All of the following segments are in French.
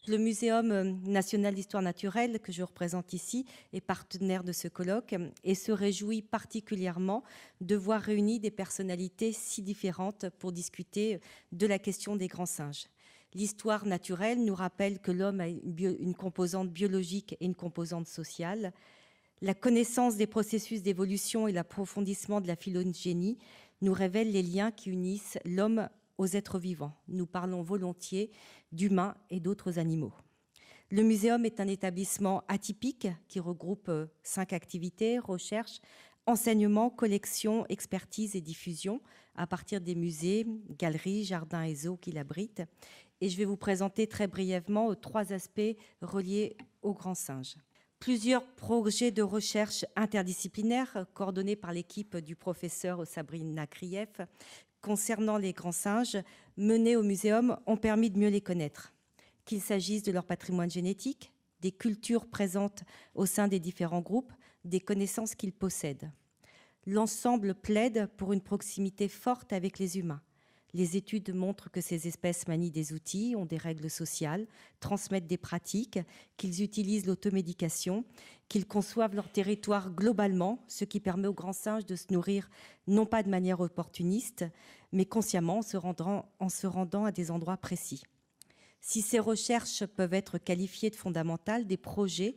Le Muséum national d'histoire naturelle, que je représente ici, est partenaire de ce colloque et se réjouit particulièrement de voir réunies des personnalités si différentes pour discuter de la question des grands singes. L'histoire naturelle nous rappelle que l'homme a une composante biologique et une composante sociale. La connaissance des processus d'évolution et l'approfondissement de la phylogénie nous révèlent les liens qui unissent l'homme aux êtres vivants. Nous parlons volontiers d'humains et d'autres animaux. Le muséum est un établissement atypique qui regroupe 5 activités: recherche, enseignement, collection, expertise et diffusion, à partir des musées, galeries, jardins et zoos qui l'abritent. Et je vais vous présenter très brièvement 3 aspects reliés aux grands singes. Plusieurs projets de recherche interdisciplinaires coordonnés par l'équipe du professeur Sabrina Krief concernant les grands singes menés au muséum ont permis de mieux les connaître, qu'il s'agisse de leur patrimoine génétique, des cultures présentes au sein des différents groupes, des connaissances qu'ils possèdent. L'ensemble plaide pour une proximité forte avec les humains. Les études montrent que ces espèces manient des outils, ont des règles sociales, transmettent des pratiques, qu'ils utilisent l'automédication, qu'ils conçoivent leur territoire globalement, ce qui permet aux grands singes de se nourrir non pas de manière opportuniste, mais consciemment en se rendant à des endroits précis. Si ces recherches peuvent être qualifiées de fondamentales, des projets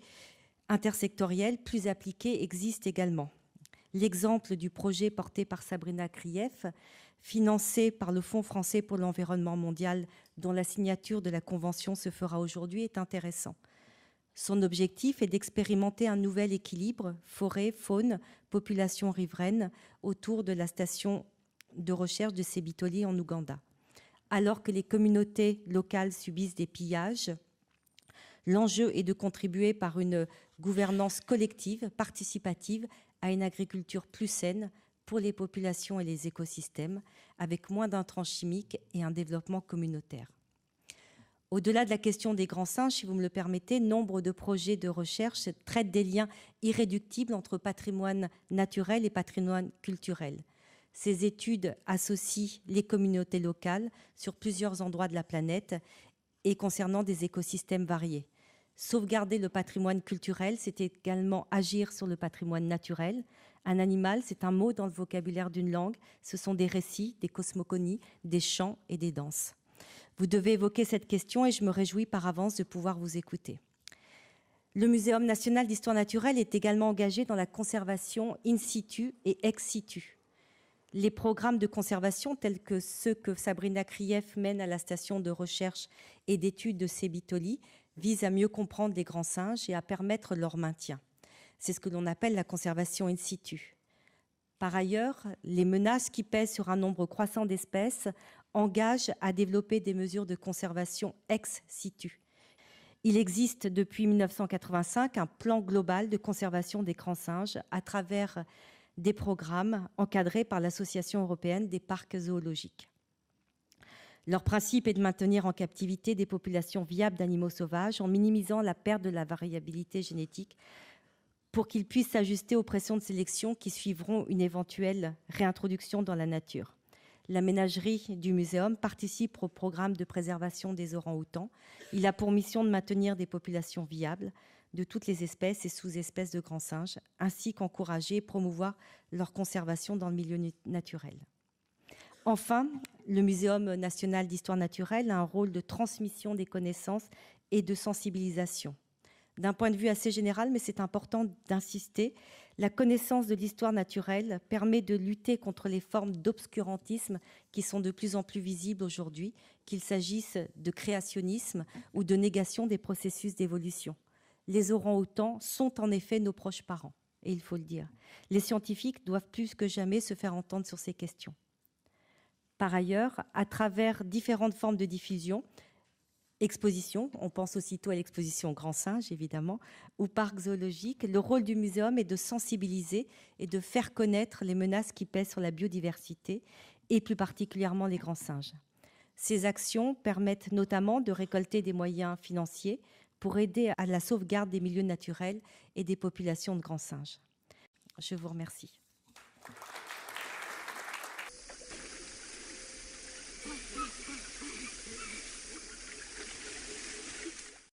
intersectoriels plus appliqués existent également. L'exemple du projet porté par Sabrina Krief, financé par le Fonds français pour l'environnement mondial, dont la signature de la Convention se fera aujourd'hui, est intéressant. Son objectif est d'expérimenter un nouvel équilibre forêt, faune, population riveraine autour de la station de recherche de Sebitoli en Ouganda. Alors que les communautés locales subissent des pillages, l'enjeu est de contribuer par une gouvernance collective, participative, à une agriculture plus saine pour les populations et les écosystèmes, avec moins d'intrants chimiques et un développement communautaire. Au-delà de la question des grands singes, si vous me le permettez, nombre de projets de recherche traitent des liens irréductibles entre patrimoine naturel et patrimoine culturel. Ces études associent les communautés locales sur plusieurs endroits de la planète et concernant des écosystèmes variés. Sauvegarder le patrimoine culturel, c'est également agir sur le patrimoine naturel. Un animal, c'est un mot dans le vocabulaire d'une langue. Ce sont des récits, des cosmogonies, des chants et des danses. Vous devez évoquer cette question et je me réjouis par avance de pouvoir vous écouter. Le Muséum national d'histoire naturelle est également engagé dans la conservation in situ et ex situ. Les programmes de conservation tels que ceux que Sabrina Krief mène à la station de recherche et d'études de Sebitoli visent à mieux comprendre les grands singes et à permettre leur maintien. C'est ce que l'on appelle la conservation in situ. Par ailleurs, les menaces qui pèsent sur un nombre croissant d'espèces engagent à développer des mesures de conservation ex situ. Il existe depuis 1985 un plan global de conservation des grands singes à travers des programmes encadrés par l'Association européenne des parcs zoologiques. Leur principe est de maintenir en captivité des populations viables d'animaux sauvages en minimisant la perte de la variabilité génétique pour qu'ils puissent s'ajuster aux pressions de sélection qui suivront une éventuelle réintroduction dans la nature. La ménagerie du muséum participe au programme de préservation des orang-outans. Il a pour mission de maintenir des populations viables de toutes les espèces et sous-espèces de grands singes, ainsi qu'encourager et promouvoir leur conservation dans le milieu naturel. Enfin, le Muséum national d'histoire naturelle a un rôle de transmission des connaissances et de sensibilisation. D'un point de vue assez général, mais c'est important d'insister, la connaissance de l'histoire naturelle permet de lutter contre les formes d'obscurantisme qui sont de plus en plus visibles aujourd'hui, qu'il s'agisse de créationnisme ou de négation des processus d'évolution. Les orang-outans sont en effet nos proches parents, et il faut le dire. Les scientifiques doivent plus que jamais se faire entendre sur ces questions. Par ailleurs, à travers différentes formes de diffusion, expositions, on pense aussitôt à l'exposition Grand Singe, évidemment, ou parcs zoologiques, le rôle du muséum est de sensibiliser et de faire connaître les menaces qui pèsent sur la biodiversité, et plus particulièrement les grands singes. Ces actions permettent notamment de récolter des moyens financiers pour aider à la sauvegarde des milieux naturels et des populations de grands singes. Je vous remercie.